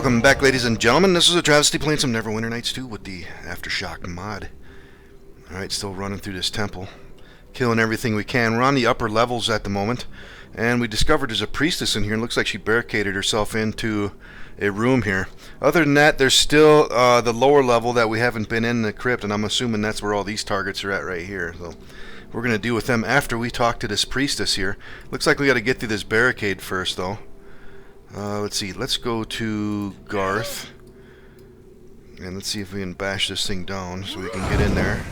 Welcome back, ladies and gentlemen. This is AhTravesty playing some Neverwinter Nights 2 with the Aftershock mod. Alright, still running through this temple. Killing everything we can. We're on the upper levels at the moment. And we discovered there's a priestess in here. It looks like she barricaded herself into a room here. Other than that, there's still the lower level that we haven't been in the crypt. And I'm assuming that's where all these targets are at right here. So we're going to deal with them after we talk to this priestess here. Looks like we got to get through this barricade first, though. Let's see, let's go to Garth, and let's see if we can bash this thing down so we can get in there.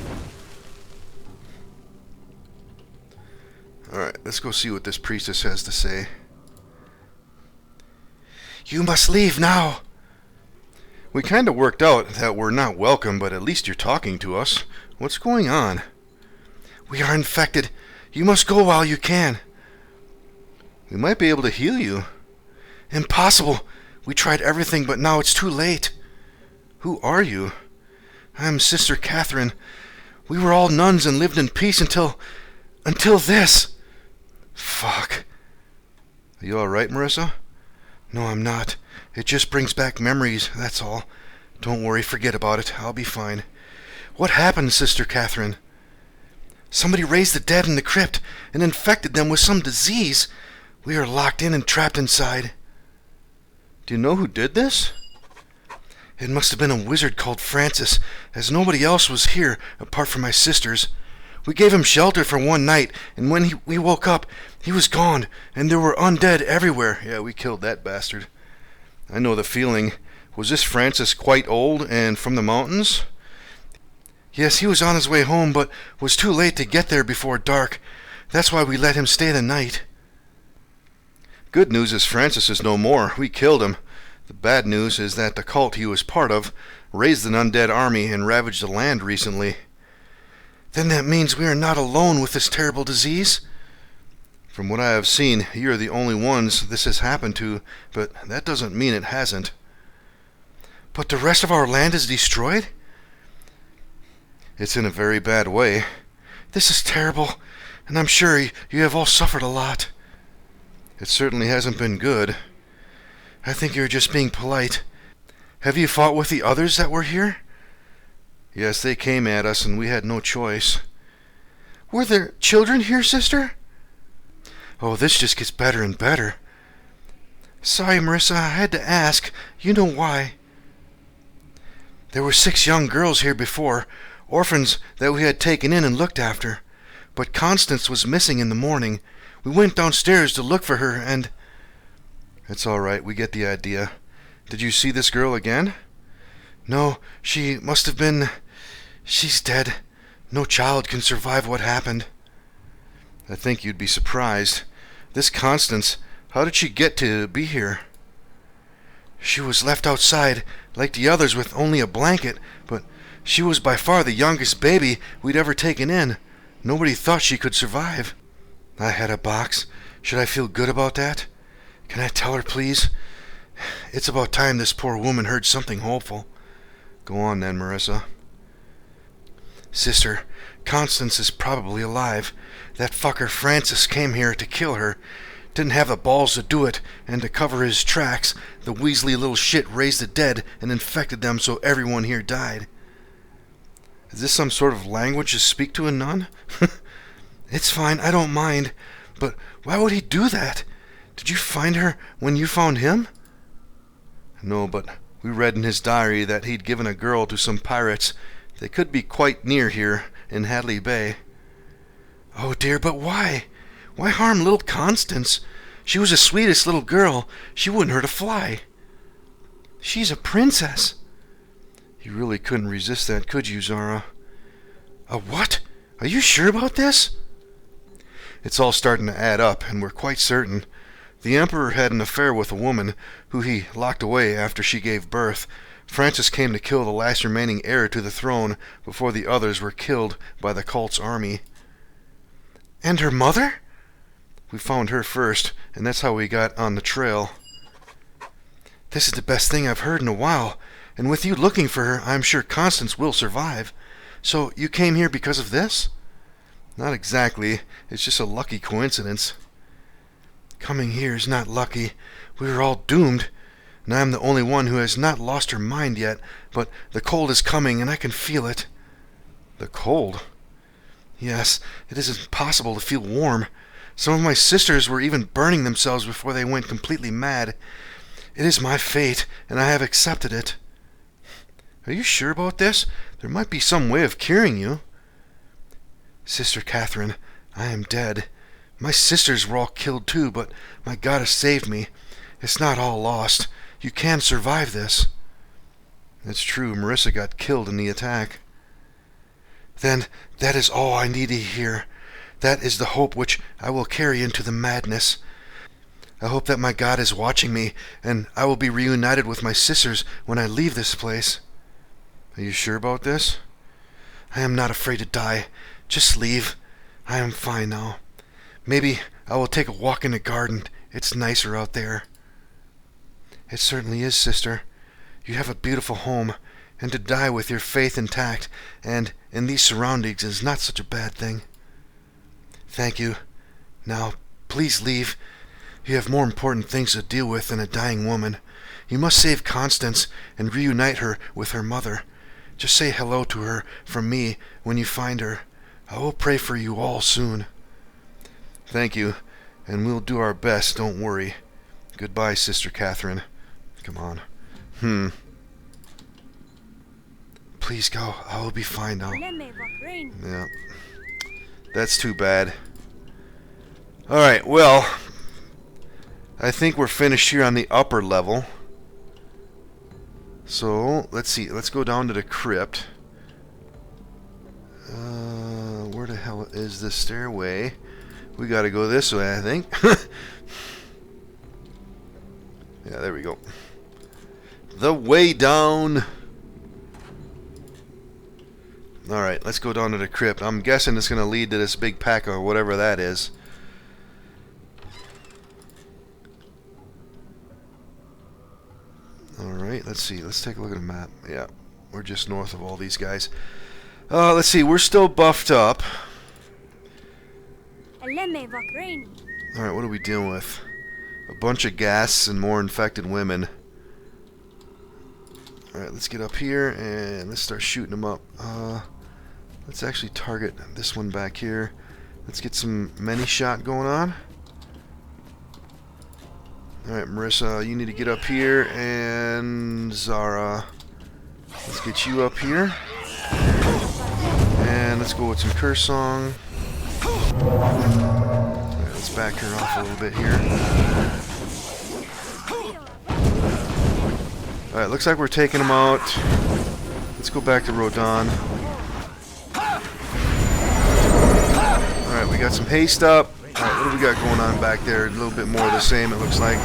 Alright, let's go see what this priestess has to say. You must leave now! We kind of worked out that we're not welcome, but at least you're talking to us. What's going on? We are infected. You must go while you can. We might be able to heal you. Impossible! We tried everything, but now it's too late. Who are you? I'm Sister Catherine. We were all nuns and lived in peace until this. Fuck. Are you alright, Marissa? No, I'm not. It just brings back memories, that's all. Don't worry, forget about it. I'll be fine. What happened, Sister Catherine? Somebody raised the dead in the crypt and infected them with some disease. We are locked in and trapped inside. Do you know who did this? It must have been a wizard called Francis, as nobody else was here apart from my sisters. We gave him shelter for one night, and when we woke up, he was gone, and there were undead everywhere. Yeah, we killed that bastard. I know the feeling. Was this Francis quite old and from the mountains? Yes, he was on his way home, but was too late to get there before dark. That's why we let him stay the night. Good news is Francis is no more. We killed him. The bad news is that the cult he was part of raised an undead army and ravaged the land recently. Then that means we are not alone with this terrible disease? From what I have seen, you're the only ones this has happened to, but that doesn't mean it hasn't. But the rest of our land is destroyed? It's in a very bad way. This is terrible, and I'm sure you have all suffered a lot. It certainly hasn't been good. I think you're just being polite. Have you fought with the others that were here? Yes, they came at us and we had no choice. Were there children here, sister? Oh, this just gets better and better. Sorry, Marissa, I had to ask. You know why. There were 6 young girls here before, orphans that we had taken in and looked after. But Constance was missing in the morning. We went downstairs to look for her, and... It's all right, we get the idea. Did you see this girl again? No, she must have been... She's dead. No child can survive what happened. I think you'd be surprised. This Constance, how did she get to be here? She was left outside, like the others, with only a blanket, but she was by far the youngest baby we'd ever taken in. Nobody thought she could survive. I had a box. Should I feel good about that? Can I tell her, please? It's about time this poor woman heard something hopeful. Go on then, Marissa. Sister, Constance is probably alive. That fucker Francis came here to kill her. Didn't have the balls to do it, and to cover his tracks, the Weasley little shit raised the dead and infected them so everyone here died. Is this some sort of language to speak to a nun? It's fine, I don't mind. But why would he do that? Did you find her when you found him? No, but we read in his diary that he'd given a girl to some pirates. They could be quite near here, in Hadley Bay. Oh dear, but why? Why harm little Constance? She was the sweetest little girl. She wouldn't hurt a fly. She's a princess. You really couldn't resist that, could you, Zara? A what? Are you sure about this? It's all starting to add up, and we're quite certain. The Emperor had an affair with a woman who he locked away after she gave birth. Francis came to kill the last remaining heir to the throne before the others were killed by the cult's army. And her mother? We found her first, and that's how we got on the trail. This is the best thing I've heard in a while, and with you looking for her, I'm sure Constance will survive. So you came here because of this? Not exactly. It's just a lucky coincidence. Coming here is not lucky. We were all doomed. and I am the only one who has not lost her mind yet, but the cold is coming, and I can feel it. The cold? Yes, it is impossible to feel warm. Some of my sisters were even burning themselves before they went completely mad. It is my fate, and I have accepted it. Are you sure about this? There might be some way of curing you. Sister Catherine, I am dead. My sisters were all killed too, but my goddess saved me. It's not all lost. You can survive this. It's true, Marissa got killed in the attack. Then that is all I need to hear. That is the hope which I will carry into the madness. I hope that my God is watching me, and I will be reunited with my sisters when I leave this place. Are you sure about this? I am not afraid to die. Just leave. I am fine now. Maybe I will take a walk in the garden. It's nicer out there. It certainly is, sister. You have a beautiful home, and to die with your faith intact and in these surroundings is not such a bad thing. Thank you. Now, please leave. You have more important things to deal with than a dying woman. You must save Constance and reunite her with her mother. Just say hello to her from me when you find her. I will pray for you all soon. Thank you, and we'll do our best, don't worry. Goodbye, Sister Catherine. Come on. Please go. I will be fine now. Yeah. That's too bad. Alright, well, I think we're finished here on the upper level. So, let's see. Let's go down to the crypt. Where the hell is this stairway? We gotta go this way, I think. Yeah, there we go. The way down. Alright, let's go down to the crypt. I'm guessing it's gonna lead to this big pack or whatever that is. Alright, let's see. Let's take a look at the map. Yeah, we're just north of all these guys. Let's see. We're still buffed up. Alright, what are we dealing with? A bunch of gas and more infected women. Alright, let's get up here and let's start shooting them up. Let's actually target this one back here. Let's get some many shot going on. Alright, Marissa, you need to get up here, and Zara, let's get you up here. And let's go with some curse song. Alright, let's back her off a little bit here. Alright, looks like we're taking them out. Let's go back to Rodan. Alright, we got some haste up. Alright, what do we got going on back there? A little bit more of the same, it looks like.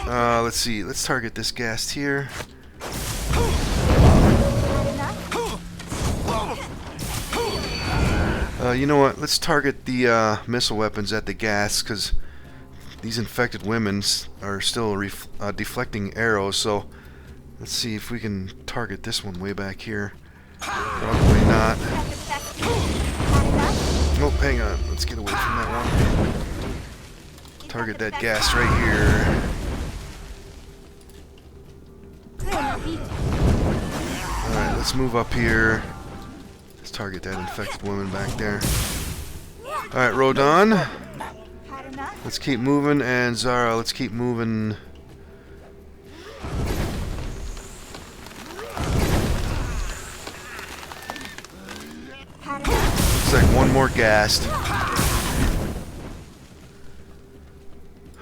Let's see. Let's target this ghast here. You know what? Let's target the missile weapons at the ghast, because these infected women are still deflecting arrows, so let's see if we can target this one way back here. Probably not. Oh, hang on. Let's get away from that one. Target that gas right here. Alright, let's move up here. Let's target that infected woman back there. Alright, Rodan. Let's keep moving, and Zara, let's keep moving. Looks like one more ghast.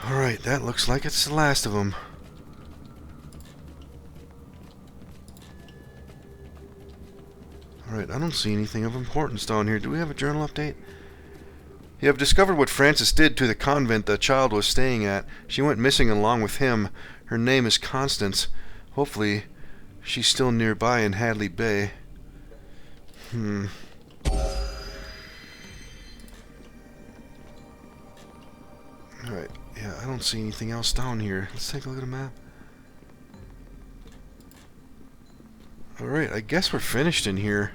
Alright, that looks like it's the last of them. Alright, I don't see anything of importance down here. Do we have a journal update? You have discovered what Francis did to the convent the child was staying at. She went missing along with him. Her name is Constance. Hopefully, she's still nearby in Hadley Bay. Alright, yeah, I don't see anything else down here. Let's take a look at the map. Alright, I guess we're finished in here.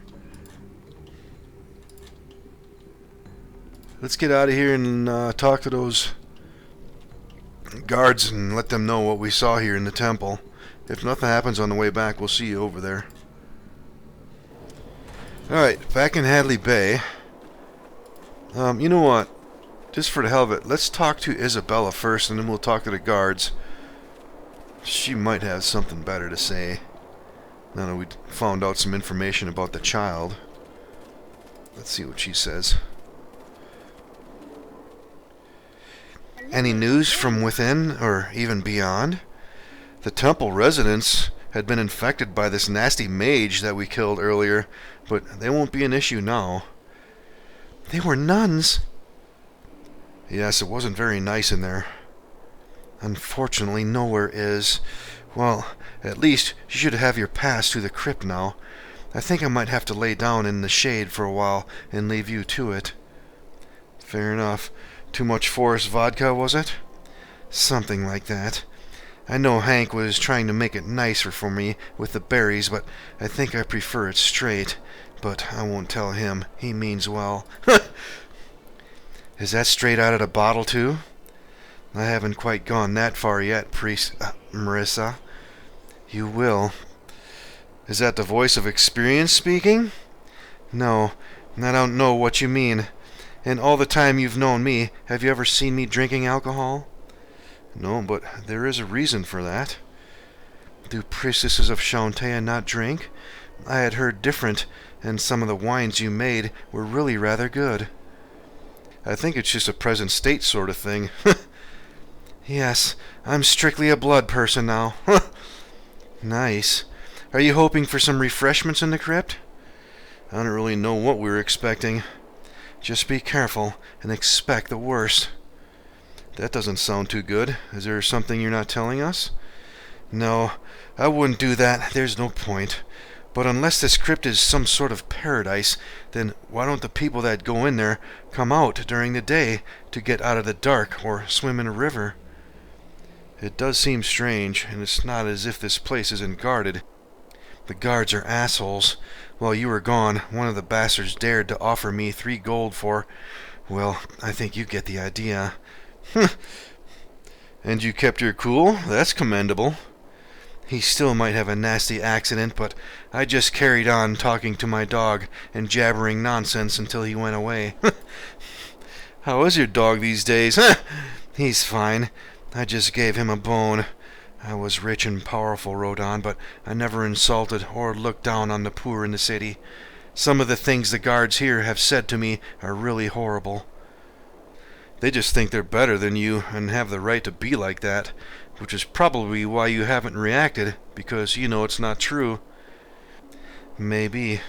Let's get out of here and talk to those guards and let them know what we saw here in the temple. If nothing happens on the way back, we'll see you over there. Alright, back in Hadley Bay. You know what? Just for the hell of it, let's talk to Isabella first, and then we'll talk to the guards. She might have something better to say. Now that we found out some information about the child. Let's see what she says. Any news from within, or even beyond? The temple residents had been infected by this nasty mage that we killed earlier, but they won't be an issue now. They were nuns? Yes, it wasn't very nice in there. Unfortunately, nowhere is. Well, at least you should have your pass to the crypt now. I think I might have to lay down in the shade for a while and leave you to it. Fair enough. Too much forest vodka, was it? Something like that. I know Hank was trying to make it nicer for me with the berries, but I think I prefer it straight. But I won't tell him. He means well. Is that straight out of the bottle, too? I haven't quite gone that far yet, Marissa. You will. Is that the voice of experience speaking? No, I don't know what you mean. In all the time you've known me, have you ever seen me drinking alcohol? No, but there is a reason for that. Do priestesses of Shantae not drink? I had heard different, and some of the wines you made were really rather good. I think it's just a present state sort of thing. Yes, I'm strictly a blood person now. Nice. Are you hoping for some refreshments in the crypt? I don't really know what we were expecting. Just be careful and expect the worst. That doesn't sound too good. Is there something you're not telling us? No, I wouldn't do that. There's no point. But unless this crypt is some sort of paradise, then why don't the people that go in there come out during the day to get out of the dark or swim in a river? It does seem strange, and it's not as if this place isn't guarded. The guards are assholes. While you were gone, one of the bastards dared to offer me 3 gold for... Well, I think you get the idea. And you kept your cool? That's commendable. He still might have a nasty accident, but I just carried on talking to my dog and jabbering nonsense until he went away. How is your dog these days? He's fine. I just gave him a bone. I was rich and powerful, Rodon, but I never insulted or looked down on the poor in the city. Some of the things the guards here have said to me are really horrible. They just think they're better than you and have the right to be like that, which is probably why you haven't reacted, because you know it's not true. Maybe.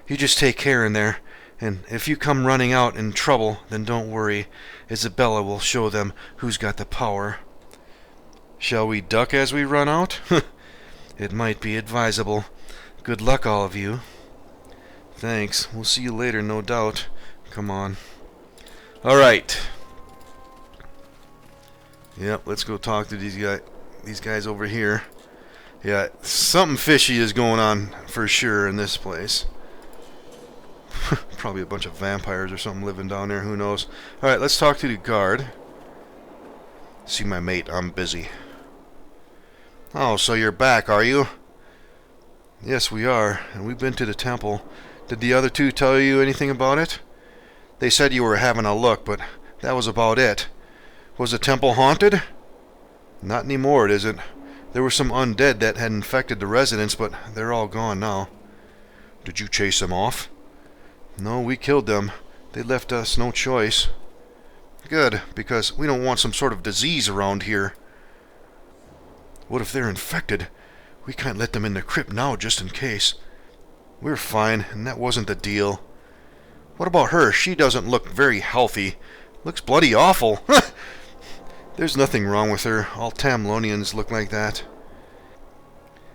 You just take care in there, and if you come running out in trouble, then don't worry. Isabella will show them who's got the power. Shall we duck as we run out? It might be advisable. Good luck, all of you. Thanks. We'll see you later, no doubt. Come on. All right. Yep, let's go talk to these guys over here. Yeah, something fishy is going on for sure in this place. Probably a bunch of vampires or something living down there, who knows. Alright, let's talk to the guard. See my mate, I'm busy. Oh, so you're back, are you? Yes, we are, and we've been to the temple. Did the other two tell you anything about it? They said you were having a look, but that was about it. Was the temple haunted? Not anymore, it isn't. There were some undead that had infected the residents, but they're all gone now. Did you chase them off? No, we killed them. They left us no choice. Good, because we don't want some sort of disease around here. What if they're infected? We can't let them in the crypt now, just in case. We're fine, and that wasn't the deal. What about her? She doesn't look very healthy. Looks bloody awful. There's nothing wrong with her. All Tamlonians look like that.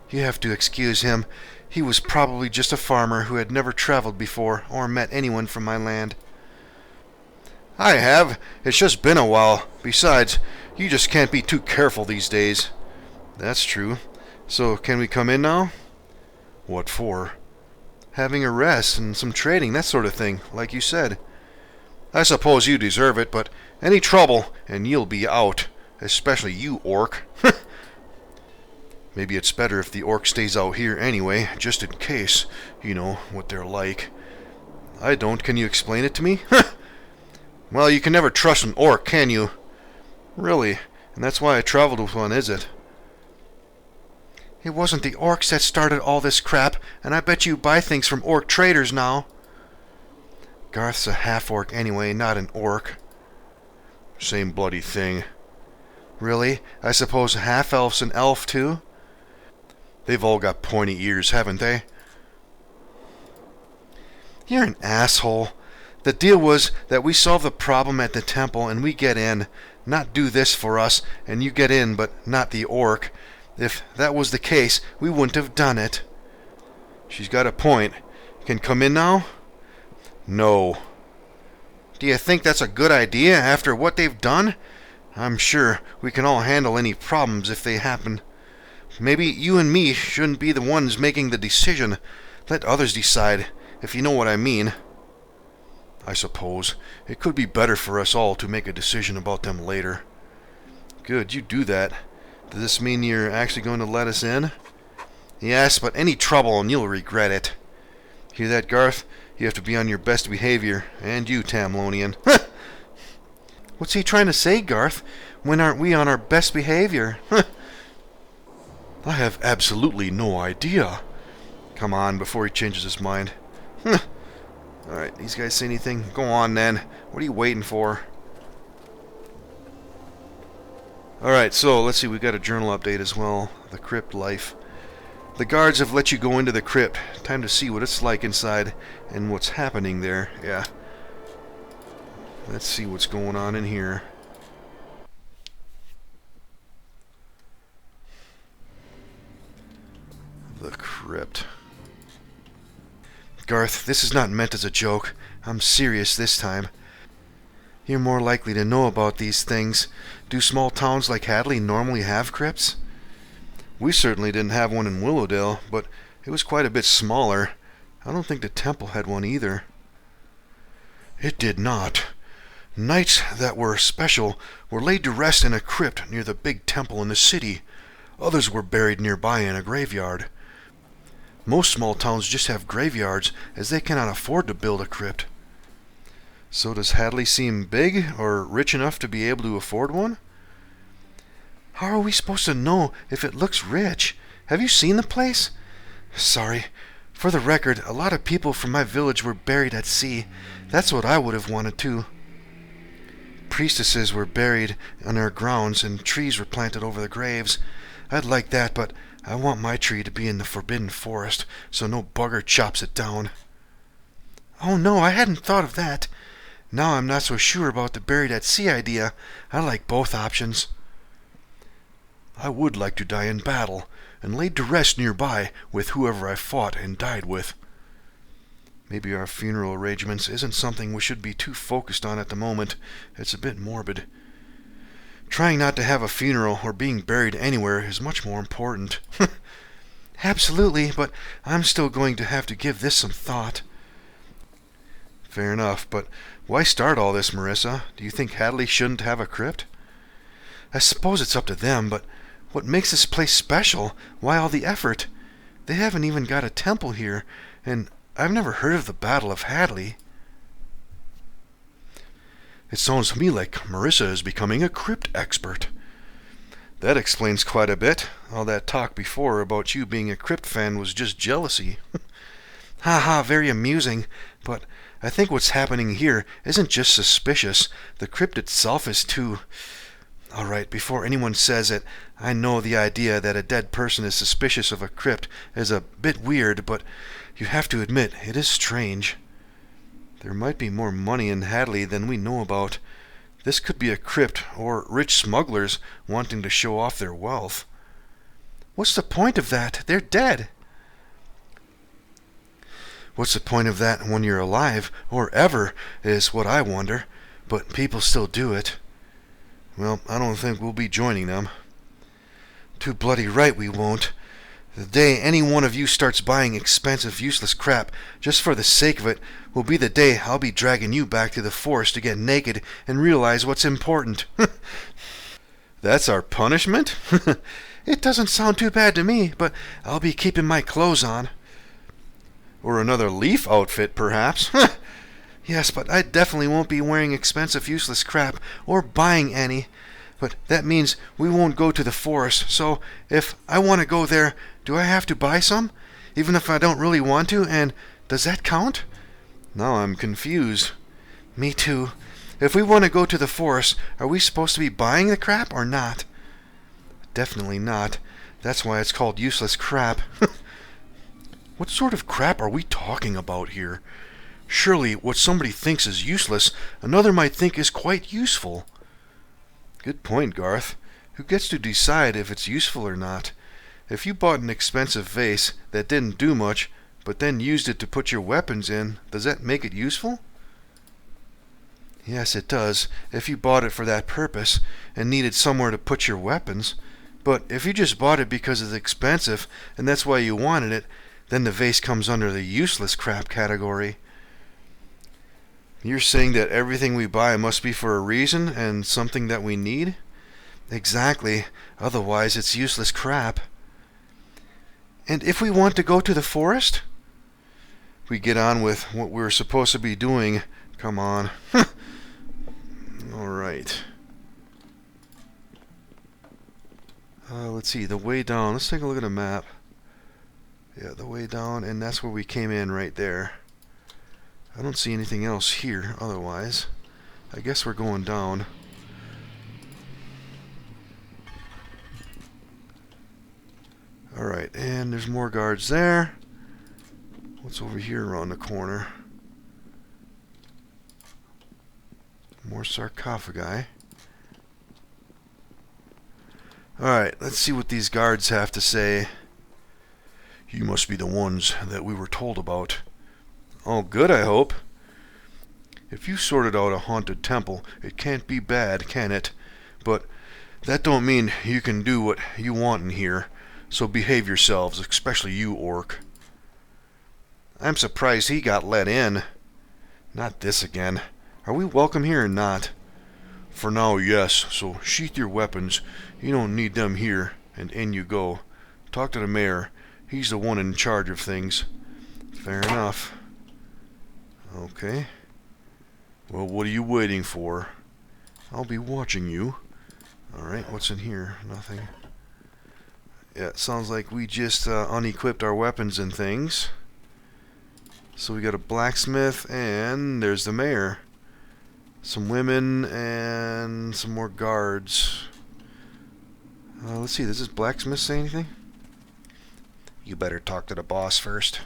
You have to excuse him. He was probably just a farmer who had never traveled before or met anyone from my land. I have. It's just been a while. Besides, you just can't be too careful these days. That's true. So, can we come in now? What for? Having a rest and some trading, that sort of thing, like you said. I suppose you deserve it, but any trouble, and you'll be out. Especially you, orc. Maybe it's better if the orc stays out here anyway, just in case. You know what they're like. I don't. Can you explain it to me? Well, you can never trust an orc, can you? Really? And that's why I traveled with one, is it? It wasn't the orcs that started all this crap, and I bet you buy things from orc traders now. Garth's a half-orc anyway, not an orc. Same bloody thing. Really? I suppose half-elf's an elf, too? They've all got pointy ears, haven't they? You're an asshole. The deal was that we solve the problem at the temple and we get in. Not do this for us, and you get in, but not the orc. If that was the case, we wouldn't have done it. She's got a point. Can come in now? No. Do you think that's a good idea after what they've done? I'm sure we can all handle any problems if they happen. Maybe you and me shouldn't be the ones making the decision. Let others decide, if you know what I mean. I suppose it could be better for us all to make a decision about them later. Good, you do that. Does this mean you're actually going to let us in? Yes, but any trouble and you'll regret it. Hear that, Garth? You have to be on your best behavior. And you, Tamlonian. What's he trying to say, Garth? When aren't we on our best behavior? I have absolutely no idea. Come on, before he changes his mind. Alright, these guys say anything? Go on, then. What are you waiting for? Alright, so, let's see, we got a journal update as well. The crypt life. The guards have let you go into the crypt. Time to see what it's like inside and what's happening there. Yeah. Let's see what's going on in here. The crypt. Garth, this is not meant as a joke. I'm serious this time. You're more likely to know about these things. Do small towns like Hadley normally have crypts? We certainly didn't have one in Willowdale, but it was quite a bit smaller. I don't think the temple had one either. It did not. Knights that were special were laid to rest in a crypt near the big temple in the city. Others were buried nearby in a graveyard. Most small towns just have graveyards, as they cannot afford to build a crypt. So does Hadley seem big, or rich enough to be able to afford one? How are we supposed to know if it looks rich? Have you seen the place? Sorry. For the record, a lot of people from my village were buried at sea. That's what I would have wanted too. Priestesses were buried on our grounds, and trees were planted over the graves. I'd like that, but I want my tree to be in the forbidden forest, so no bugger chops it down. Oh no, I hadn't thought of that. Now I'm not so sure about the buried at sea idea. I like both options. I would like to die in battle, and laid to rest nearby with whoever I fought and died with. Maybe our funeral arrangements isn't something we should be too focused on at the moment. It's a bit morbid. Trying not to have a funeral or being buried anywhere is much more important. Absolutely, but I'm still going to have to give this some thought. Fair enough, but why start all this, Marissa? Do you think Hadley shouldn't have a crypt? I suppose it's up to them, but what makes this place special? Why all the effort? They haven't even got a temple here, and I've never heard of the Battle of Hadley. It sounds to me like Marissa is becoming a crypt expert. That explains quite a bit. All that talk before about you being a crypt fan was just jealousy. Ha, very amusing, but I think what's happening here isn't just suspicious. The crypt itself is too... Alright, before anyone says it, I know the idea that a dead person is suspicious of a crypt is a bit weird, but you have to admit it is strange. There might be more money in Hadley than we know about. This could be a crypt, or rich smugglers wanting to show off their wealth. What's the point of that? They're dead. What's the point of that when you're alive, or ever, is what I wonder. But people still do it. Well, I don't think we'll be joining them. Too bloody right we won't. The day any one of you starts buying expensive, useless crap just for the sake of it will be the day I'll be dragging you back to the forest to get naked and realize what's important. That's our punishment? It doesn't sound too bad to me, but I'll be keeping my clothes on. Or another leaf outfit, perhaps. Yes, but I definitely won't be wearing expensive, useless crap, or buying any. But that means we won't go to the forest, so if I want to go there, do I have to buy some? Even if I don't really want to, and does that count? Now I'm confused. Me too. If we want to go to the forest, are we supposed to be buying the crap or not? Definitely not. That's why it's called useless crap. What sort of crap are we talking about here? Surely what somebody thinks is useless, another might think is quite useful. Good point, Garth. Who gets to decide if it's useful or not? If you bought an expensive vase that didn't do much, but then used it to put your weapons in, does that make it useful? Yes, it does, if you bought it for that purpose and needed somewhere to put your weapons. But if you just bought it because it's expensive and that's why you wanted it, then the vase comes under the useless crap category. You're saying that everything we buy must be for a reason and something that we need? Exactly, otherwise it's useless crap. And if we want to go to the forest? We get on with what we're supposed to be doing. Come on. Alright. Let's see, the way down. Let's take a look at a map. Yeah, the way down, and that's where we came in right there. I don't see anything else here otherwise. I guess we're going down. Alright, and there's more guards there. What's over here around the corner? More sarcophagi. Alright, let's see what these guards have to say. You must be the ones that we were told about. Oh, good, I hope. If you sorted out a haunted temple, it can't be bad, can it? But that don't mean you can do what you want in here. So behave yourselves, especially you, orc. I'm surprised he got let in. Not this again. Are we welcome here or not? For now, yes, so sheath your weapons. You don't need them here, and in you go. Talk to the mayor. He's the one in charge of things. Fair enough. Okay. Well, what are you waiting for? I'll be watching you. Alright, what's in here? Nothing. Yeah, it sounds like we just unequipped our weapons and things. So we got a blacksmith, and there's the mayor. Some women, and some more guards. Let's see, does this blacksmith say anything? You better talk to the boss first.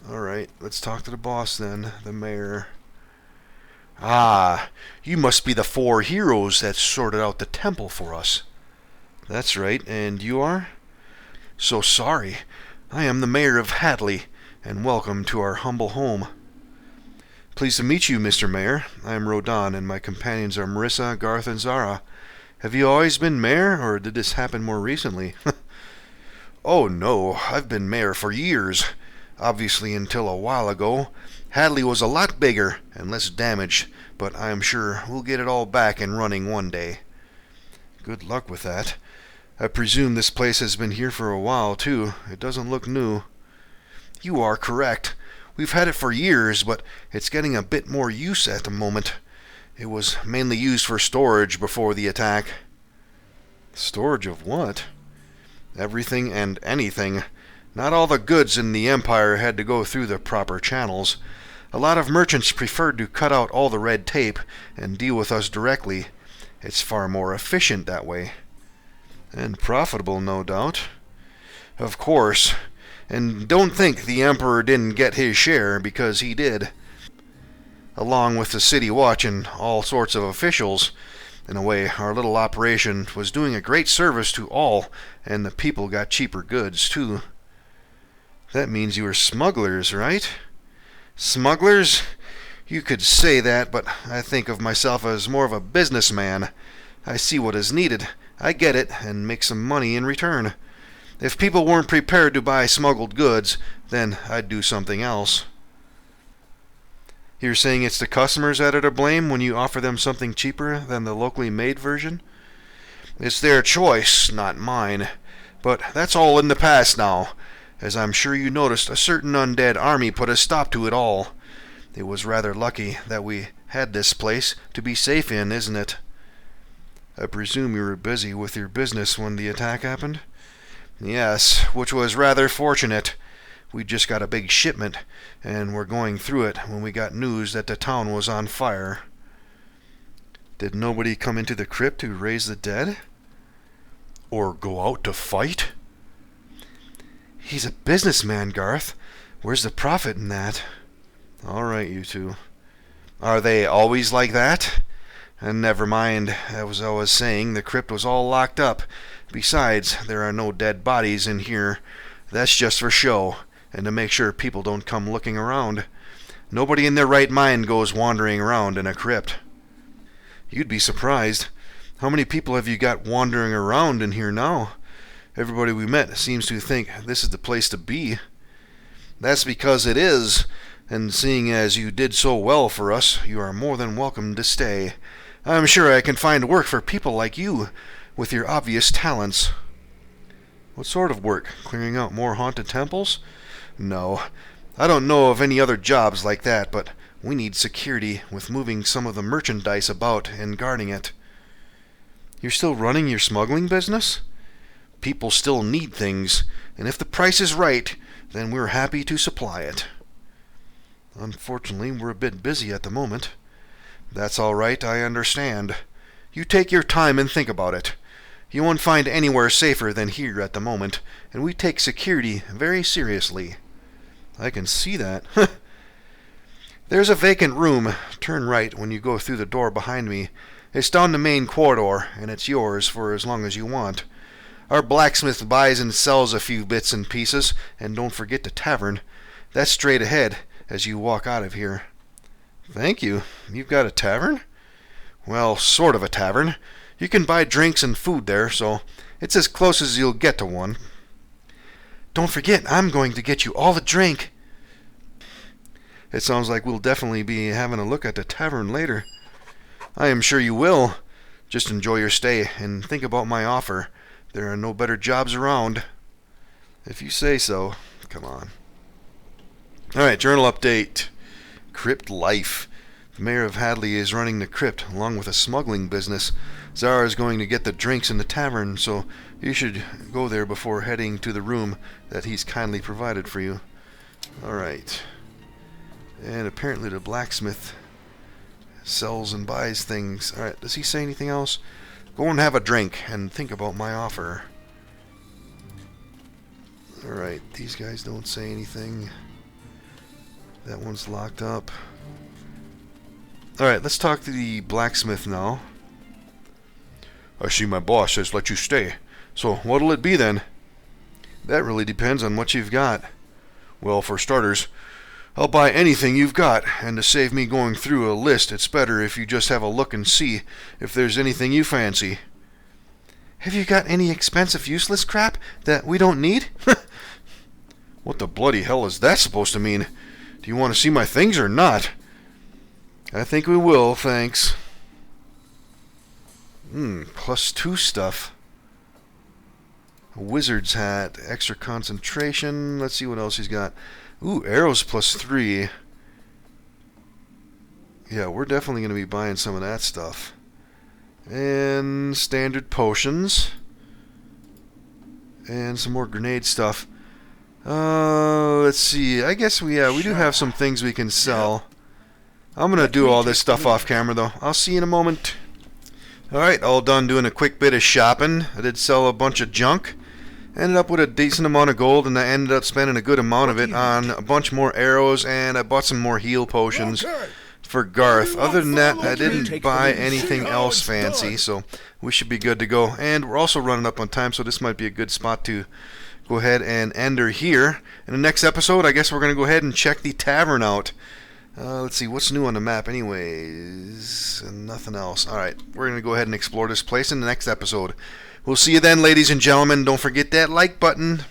Alright, let's talk to the boss then, the mayor. Ah, you must be the 4 heroes that sorted out the temple for us. That's right, and you are? So sorry. I am the mayor of Hadley, and welcome to our humble home. Pleased to meet you, Mr. Mayor. I am Rodan, and my companions are Marissa, Garth, and Zara. Have you always been mayor, or did this happen more recently? Oh no, I've been mayor for years. Obviously until a while ago. Hadley was a lot bigger and less damaged, but I am sure we'll get it all back and running one day. Good luck with that. I presume this place has been here for a while, too. It doesn't look new. You are correct. We've had it for years, but it's getting a bit more use at the moment. It was mainly used for storage before the attack. Storage of what? Everything and anything. Not all the goods in the Empire had to go through the proper channels. A lot of merchants preferred to cut out all the red tape and deal with us directly. It's far more efficient that way. And profitable, no doubt. Of course. And don't think the Emperor didn't get his share, because he did. Along with the City Watch and all sorts of officials. In a way, our little operation was doing a great service to all, and the people got cheaper goods, too. That means you are smugglers, right? Smugglers? You could say that, but I think of myself as more of a businessman. I see what is needed, I get it, and make some money in return. If people weren't prepared to buy smuggled goods, then I'd do something else. You're saying it's the customers that are to blame when you offer them something cheaper than the locally made version? It's their choice, not mine. But that's all in the past now. As I'm sure you noticed, a certain undead army put a stop to it all. It was rather lucky that we had this place to be safe in, isn't it? I presume you were busy with your business when the attack happened? Yes, which was rather fortunate. We just got a big shipment, and were going through it when we got news that the town was on fire. Did nobody come into the crypt to raise the dead? Or go out to fight? He's a businessman, Garth. Where's the profit in that? All right, you two. Are they always like that? And never mind, as I was saying, the crypt was all locked up. Besides, there are no dead bodies in here. That's just for show, and to make sure people don't come looking around. Nobody in their right mind goes wandering around in a crypt. You'd be surprised. How many people have you got wandering around in here now? Everybody we met seems to think this is the place to be. That's because it is, and seeing as you did so well for us, you are more than welcome to stay. I'm sure I can find work for people like you, with your obvious talents. What sort of work? Clearing out more haunted temples? No, I don't know of any other jobs like that, but we need security with moving some of the merchandise about and guarding it. You're still running your smuggling business? People still need things, and if the price is right, then we're happy to supply it. Unfortunately, we're a bit busy at the moment. That's all right, I understand. You take your time and think about it. You won't find anywhere safer than here at the moment, and we take security very seriously. I can see that. There's a vacant room. Turn right when you go through the door behind me. It's down the main corridor, and it's yours for as long as you want. Our blacksmith buys and sells a few bits and pieces, and don't forget the tavern. That's straight ahead as you walk out of here. Thank you. You've got a tavern? Well, sort of a tavern. You can buy drinks and food there, so it's as close as you'll get to one. Don't forget, I'm going to get you all the drink. It sounds like we'll definitely be having a look at the tavern later. I am sure you will. Just enjoy your stay and think about my offer. There are no better jobs around. If you say so. Come on. Alright, journal update. Crypt life. The mayor of Hadley is running the crypt along with a smuggling business. Zara is going to get the drinks in the tavern, so you should go there before heading to the room that he's kindly provided for you. Alright. And apparently the blacksmith sells and buys things. Alright, does he say anything else? Go and have a drink and think about my offer. Alright, these guys don't say anything. That one's locked up. Alright, let's talk to the blacksmith now. I see my boss says let you stay. So what'll it be then? That really depends on what you've got. Well, for starters, I'll buy anything you've got, and to save me going through a list, it's better if you just have a look and see if there's anything you fancy. Have you got any expensive useless crap that we don't need? What the bloody hell is that supposed to mean? Do you want to see my things or not? I think we will, thanks. +2 stuff. A wizard's hat, extra concentration. Let's see what else he's got. Ooh, arrows +3. Yeah, we're definitely going to be buying some of that stuff. And standard potions. And some more grenade stuff. Let's see. I guess we do have some things we can sell. I'm going to do all this stuff off camera, though. I'll see you in a moment. Alright, all done doing a quick bit of shopping. I did sell a bunch of junk. Ended up with a decent amount of gold, and I ended up spending a good amount of it on a bunch more arrows, and I bought some more heal potions for Garth. Other than that, I didn't buy anything else fancy, so we should be good to go. And we're also running up on time, so this might be a good spot to go ahead and end her here. In the next episode, I guess we're going to go ahead and check the tavern out. Let's see, what's new on the map anyways? Nothing else. Alright, we're going to go ahead and explore this place in the next episode. We'll see you then, ladies and gentlemen. Don't forget that like button.